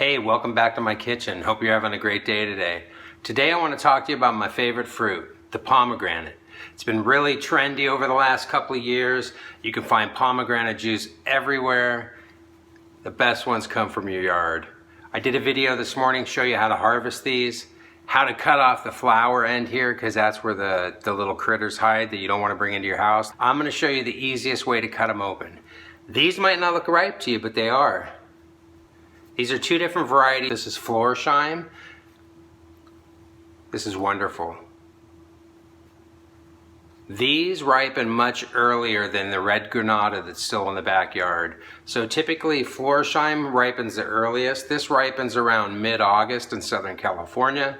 Hey, welcome back to my kitchen. Hope you're having a great day today. Today I want to talk to you about my favorite fruit, the pomegranate. It's been really trendy over the last couple of years. You can find pomegranate juice everywhere. The best ones come from your yard. I did a video this morning show you how to harvest these, how to cut off the flower end here because that's where the little critters hide that you don't want to bring into your house. I'm going to show you the easiest way to cut them open. These might not look ripe to you, but they are. These are two different varieties. This is Florsheim. This is wonderful. These ripen much earlier than the red granada that's still in the backyard. So typically Florsheim ripens the earliest. This ripens around mid-August in Southern California.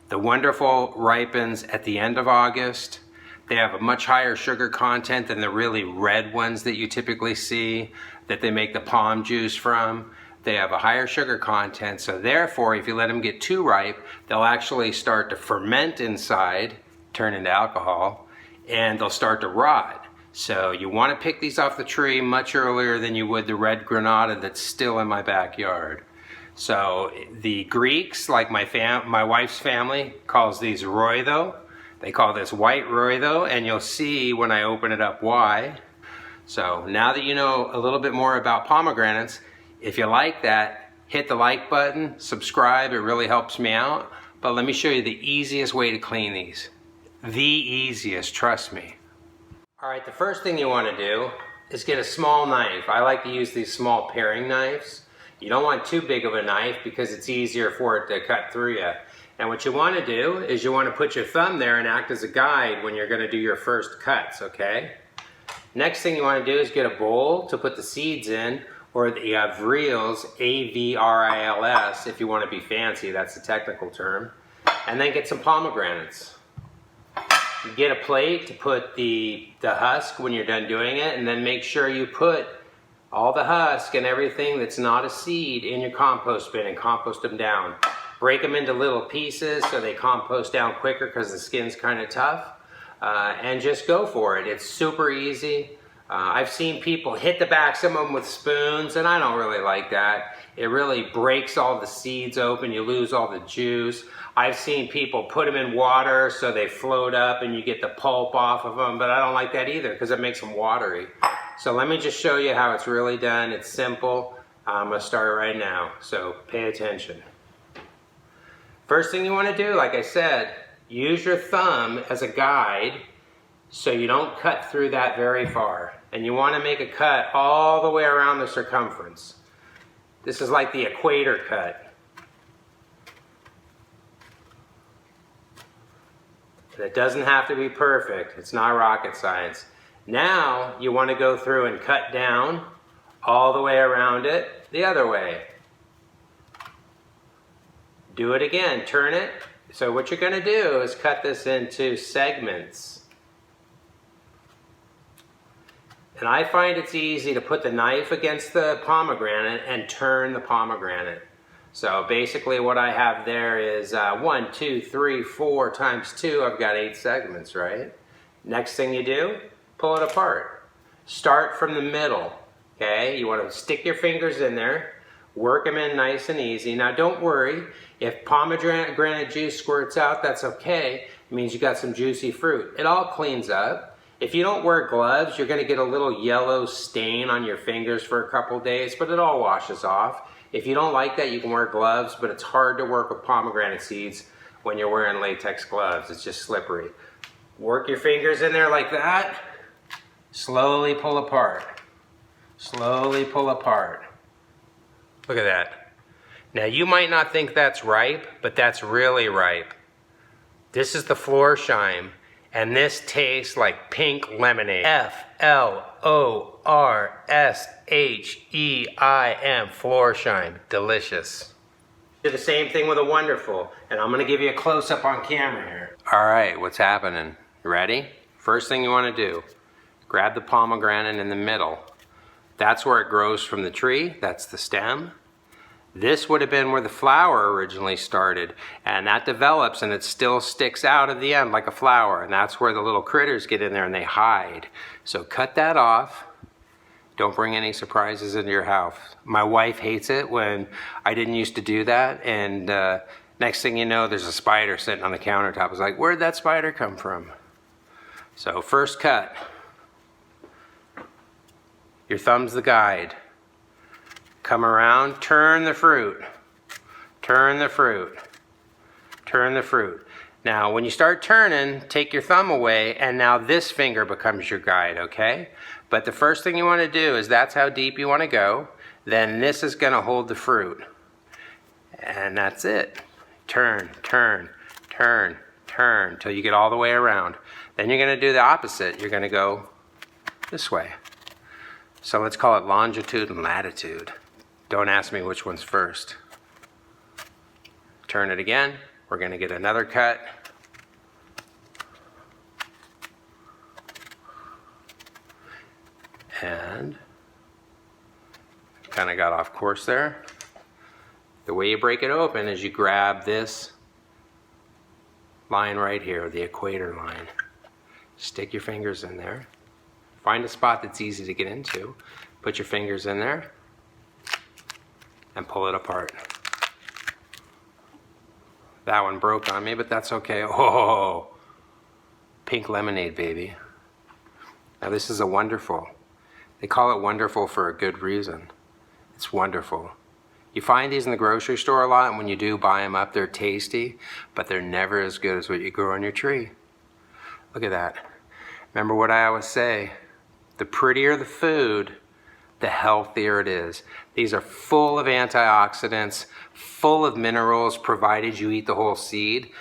The wonderful ripens at the end of August. They have a much higher sugar content than the really red ones that you typically see that they make the pom juice from. They have a higher sugar content, so therefore if you let them get too ripe, they'll actually start to ferment inside, turn into alcohol, and they'll start to rot. So you want to pick these off the tree much earlier than you would the red granada that's still in my backyard. So the Greeks, like my wife's family, calls these roido. They call this white roido, and you'll see when I open it up why. So now that you know a little bit more about pomegranates, if you like that, hit the like button, subscribe, it really helps me out. But let me show you the easiest way to clean these. The easiest, trust me. All right, the first thing you want to do is get a small knife. I like to use these small paring knives. You don't want too big of a knife because it's easier for it to cut through you. And what you want to do is you want to put your thumb there and act as a guide when you're going to do your first cuts, okay? Next thing you want to do is get a bowl to put the seeds in, or the avrils, A-V-R-I-L-S, if you want to be fancy, that's the technical term. And then get some pomegranates. You get a plate to put the husk when you're done doing it, and then make sure you put all the husk and everything that's not a seed in your compost bin and compost them down. Break them into little pieces so they compost down quicker because the skin's kind of tough. And just go for it. It's super easy. I've seen people hit the backs of them with spoons, and I don't really like that. It really breaks all the seeds open. You lose all the juice. I've seen people put them in water so they float up and you get the pulp off of them, but I don't like that either because it makes them watery. So let me just show you how it's really done. It's simple. I'm going to start right now, so pay attention. First thing you want to do, like I said, use your thumb as a guide so you don't cut through that very far. And you want to make a cut all the way around the circumference. This is like the equator cut. And it doesn't have to be perfect. It's not rocket science. Now you want to go through and cut down all the way around it the other way. Do it again. Turn it. So what you're going to do is cut this into segments. And I find it's easy to put the knife against the pomegranate and turn the pomegranate. So basically what I have there is 1, 2, 3, 4 times 2. I've got 8 segments, right? Next thing you do, pull it apart. Start from the middle, okay? You want to stick your fingers in there, work them in nice and easy. Now don't worry, if pomegranate juice squirts out, that's okay. It means you got some juicy fruit. It all cleans up. If you don't wear gloves, you're going to get a little yellow stain on your fingers for a couple days, but it all washes off. If you don't like that, you can wear gloves, but it's hard to work with pomegranate seeds when you're wearing latex gloves. It's just slippery. Work your fingers in there like that. Slowly pull apart. Slowly pull apart. Look at that. Now you might not think that's ripe, but that's really ripe. This is the Florsheim. And this tastes like pink lemonade. F-L-O-R-S-H-E-I-M, Florsheim, delicious. Do the same thing with a wonderful, and I'm gonna give you a close-up on camera here. All right, what's happening? You ready? First thing you wanna do, grab the pomegranate in the middle. That's where it grows from the tree, that's the stem. This would have been where the flower originally started, and that develops and it still sticks out at the end like a flower, and that's where the little critters get in there and they hide. So cut that off. Don't bring any surprises into your house. My wife hates it when I didn't used to do that, and next thing you know, there's a spider sitting on the countertop. I was like, where'd that spider come from? So first cut. Your thumb's the guide. Come around, turn the fruit. Turn the fruit. Turn the fruit. Now, when you start turning, take your thumb away, and now this finger becomes your guide, okay? But the first thing you want to do is that's how deep you want to go. Then this is going to hold the fruit. And that's it. Turn, turn, turn, turn, till you get all the way around. Then you're going to do the opposite. You're going to go this way. So let's call it longitude and latitude. Don't ask me which one's first. Turn it again. We're going to get another cut. And kind of got off course there. The way you break it open is you grab this line right here, the equator line. Stick your fingers in there. Find a spot that's easy to get into. Put your fingers in there and pull it apart. That one broke on me, but that's okay. Oh, pink lemonade, baby. Now this is a wonderful. They call it wonderful for a good reason. It's wonderful. You find these in the grocery store a lot, and when you do buy them up, they're tasty, but they're never as good as what you grow on your tree. Look at that. Remember what I always say, the prettier the food, the healthier it is. These are full of antioxidants, full of minerals, provided you eat the whole seed.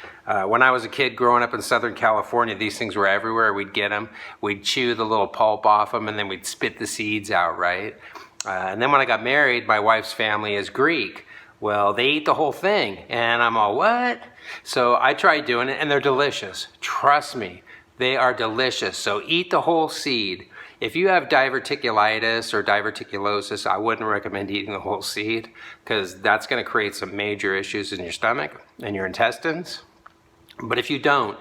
When I was a kid growing up in Southern California, these things were everywhere. We'd get them, we'd chew the little pulp off them, and then we'd spit the seeds out, right? And then when I got married, my wife's family is Greek. Well, they eat the whole thing, and I'm all, what? So I tried doing it, and they're delicious. Trust me, they are delicious. So eat the whole seed. If you have diverticulitis or diverticulosis, I wouldn't recommend eating the whole seed, because that's going to create some major issues in your stomach and your intestines. But if you don't,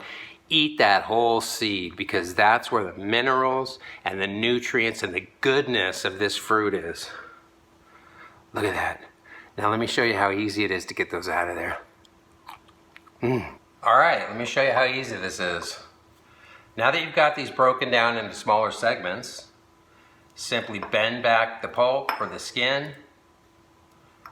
eat that whole seed, because that's where the minerals and the nutrients and the goodness of this fruit is. Look at that. Now let me show you how easy it is to get those out of there. All right, let me show you how easy this is. Now that you've got these broken down into smaller segments, simply bend back the pulp or the skin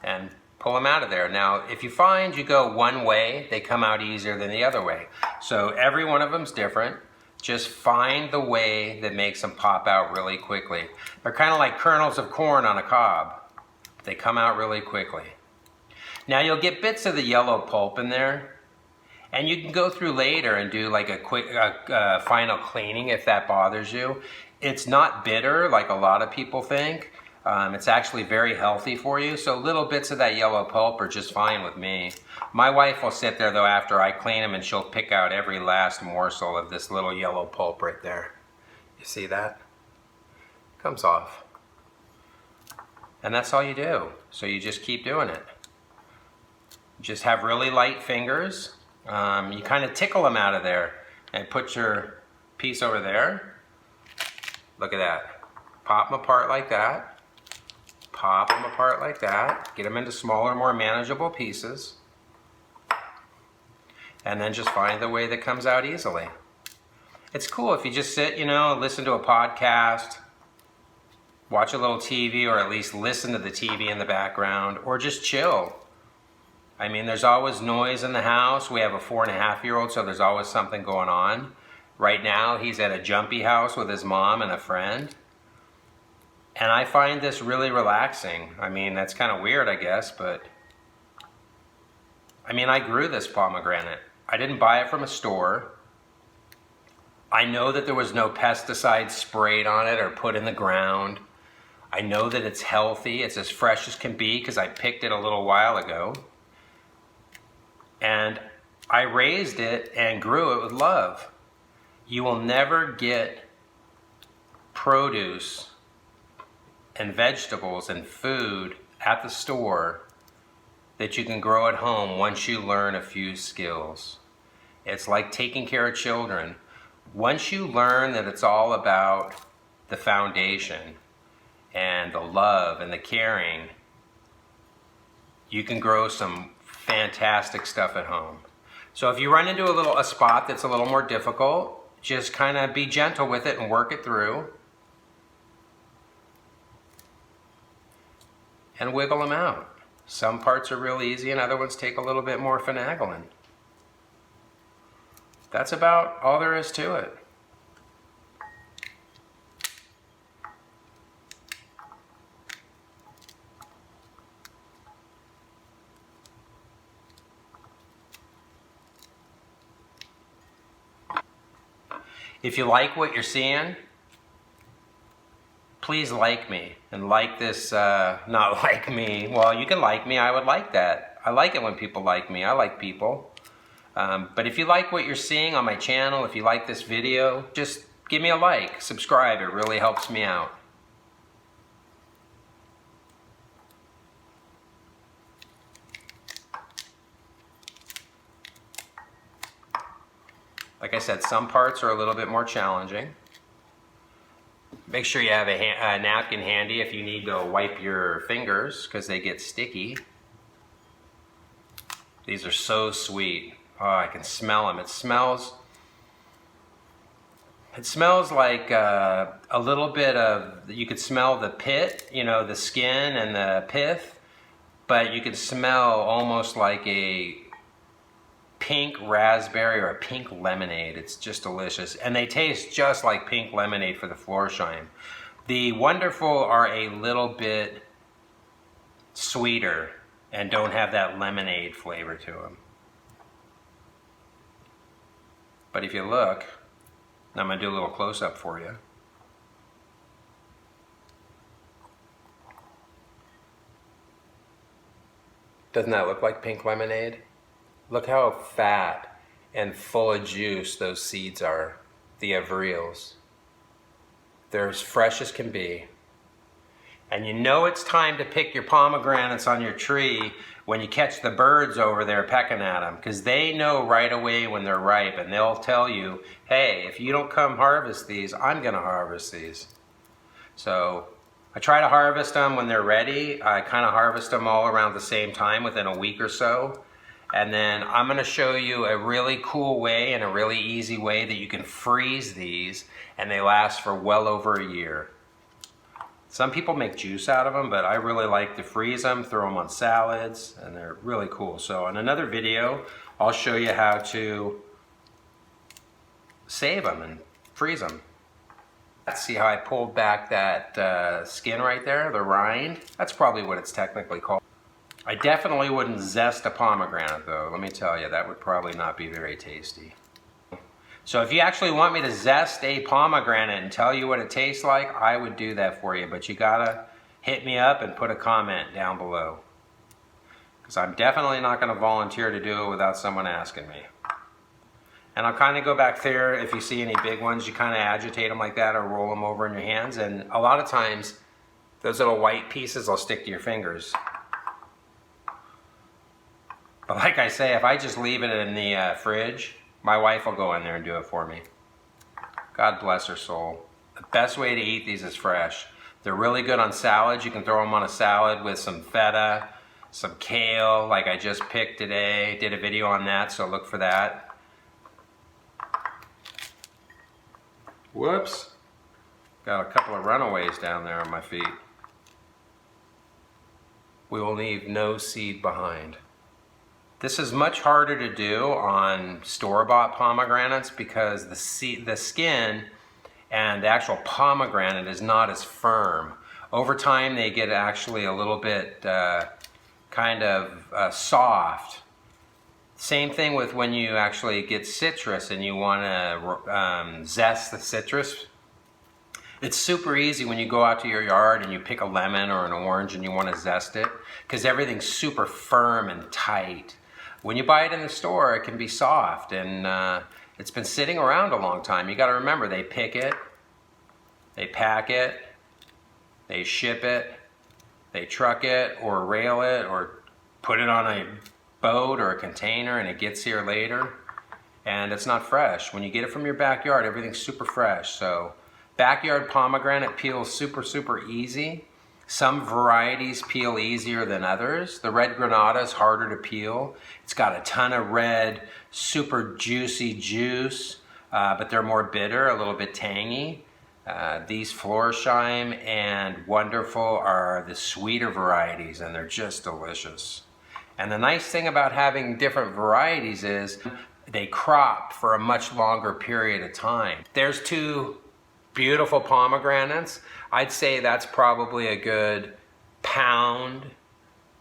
and pull them out of there. Now, if you find you go one way, they come out easier than the other way. So every one of them's different. Just find the way that makes them pop out really quickly. They're kind of like kernels of corn on a cob. They come out really quickly. Now you'll get bits of the yellow pulp in there, and you can go through later and do like a quick final cleaning if that bothers you. It's not bitter like a lot of people think. It's actually very healthy for you, so little bits of that yellow pulp are just fine with me. My wife will sit there though after I clean them, and she'll pick out every last morsel of this little yellow pulp right there. You see that? Comes off. And that's all you do. So you just keep doing it. Just have really light fingers. You kind of tickle them out of there and put your piece over there. Look at that. Pop them apart like that. Pop them apart like that. Get them into smaller, more manageable pieces. And then just find the way that comes out easily. It's cool if you just sit, listen to a podcast, watch a little TV, or at least listen to the TV in the background, or just chill. I mean, there's always noise in the house. We have a 4.5-year-old, so there's always something going on. Right now, he's at a jumpy house with his mom and a friend. And I find this really relaxing. I mean, that's kind of weird, I guess, but I mean, I grew this pomegranate. I didn't buy it from a store. I know that there was no pesticide sprayed on it or put in the ground. I know that it's healthy. It's as fresh as can be because I picked it a little while ago. And I raised it and grew it with love. You will never get produce and vegetables and food at the store that you can grow at home once you learn a few skills. It's like taking care of children. Once you learn that it's all about the foundation and the love and the caring, you can grow some fantastic stuff at home. So if you run into a spot that's a little more difficult, just kind of be gentle with it and work it through. And wiggle them out. Some parts are real easy and other ones take a little bit more finagling. That's about all there is to it. If you like what you're seeing, please like me and like this, not like me. Well, you can like me, I would like that. I like it when people like me, I like people. But if you like what you're seeing on my channel, if you like this video, just give me a like, subscribe, it really helps me out. Like I said, some parts are a little bit more challenging. Make sure you have a napkin handy if you need to wipe your fingers because they get sticky. These are so sweet. Oh, I can smell them. It smells like a little bit of, you could smell the pit, you know, the skin and the pith, but you could smell almost like a pink raspberry or a pink lemonade. It's just delicious. And they taste just like pink lemonade for the Florsheim. The Wonderful are a little bit sweeter and don't have that lemonade flavor to them. But if you look, I'm going to do a little close-up for you. Doesn't that look like pink lemonade? Look how fat and full of juice those seeds are, the Avriles. They're as fresh as can be. And you know it's time to pick your pomegranates on your tree when you catch the birds over there pecking at them, because they know right away when they're ripe and they'll tell you, hey, if you don't come harvest these, I'm going to harvest these. So I try to harvest them when they're ready. I kind of harvest them all around the same time within a week or so. And then I'm going to show you a really cool way and a really easy way that you can freeze these and they last for well over a year. Some people make juice out of them, but I really like to freeze them, throw them on salads, and they're really cool. So in another video, I'll show you how to save them and freeze them. Let's see how I pulled back that skin right there, the rind. That's probably what it's technically called. I definitely wouldn't zest a pomegranate though, let me tell you, that would probably not be very tasty. So if you actually want me to zest a pomegranate and tell you what it tastes like, I would do that for you, but you gotta hit me up and put a comment down below. Because I'm definitely not gonna volunteer to do it without someone asking me. And I'll kind of go back there, if you see any big ones, you kind of agitate them like that or roll them over in your hands, and a lot of times those little white pieces will stick to your fingers. But like I say, if I just leave it in the fridge, my wife will go in there and do it for me. God bless her soul. The best way to eat these is fresh. They're really good on salads. You can throw them on a salad with some feta, some kale, like I just picked today. Did a video on that, so look for that. Whoops. Got a couple of runaways down there on my feet. We will leave no seed behind. This is much harder to do on store-bought pomegranates because the skin and the actual pomegranate is not as firm. Over time they get actually a little bit kind of soft. Same thing with when you actually get citrus and you want to zest the citrus. It's super easy when you go out to your yard and you pick a lemon or an orange and you want to zest it because everything's super firm and tight. When you buy it in the store, it can be soft and it's been sitting around a long time. You got to remember, they pick it, they pack it, they ship it, they truck it or rail it or put it on a boat or a container and it gets here later and it's not fresh. When you get it from your backyard, everything's super fresh. So Backyard pomegranate peels super easy. Some varieties peel easier than others. The red granada is harder to peel. It's got a ton of red, super juicy juice, but they're more bitter, a little bit tangy. These Florsheim and Wonderful are the sweeter varieties, and they're just delicious. And the nice thing about having different varieties is they crop for a much longer period of time. There's two beautiful pomegranates. I'd say that's probably a good pound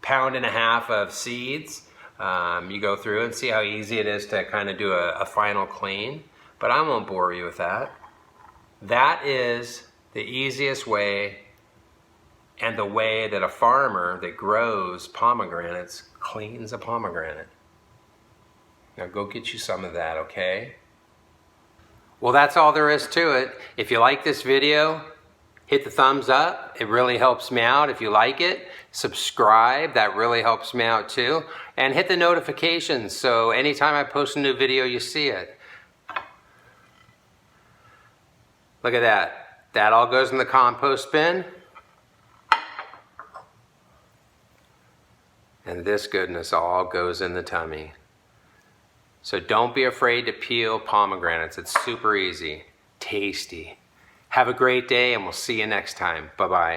and a half of seeds. You go through and see how easy it is to kind of do a final clean, but I won't bore you with that. That is the easiest way and the way that a farmer that grows pomegranates cleans a pomegranate. Now go get you some of that, okay? Well, that's all there is to it. If you like this video, hit the thumbs up. It really helps me out. If you like it, subscribe. That really helps me out too. And hit the notifications so anytime I post a new video, you see it. Look at that. That all goes in the compost bin. And this goodness all goes in the tummy. So don't be afraid to peel pomegranates. It's super easy, tasty. Have a great day, and we'll see you next time. Bye-bye.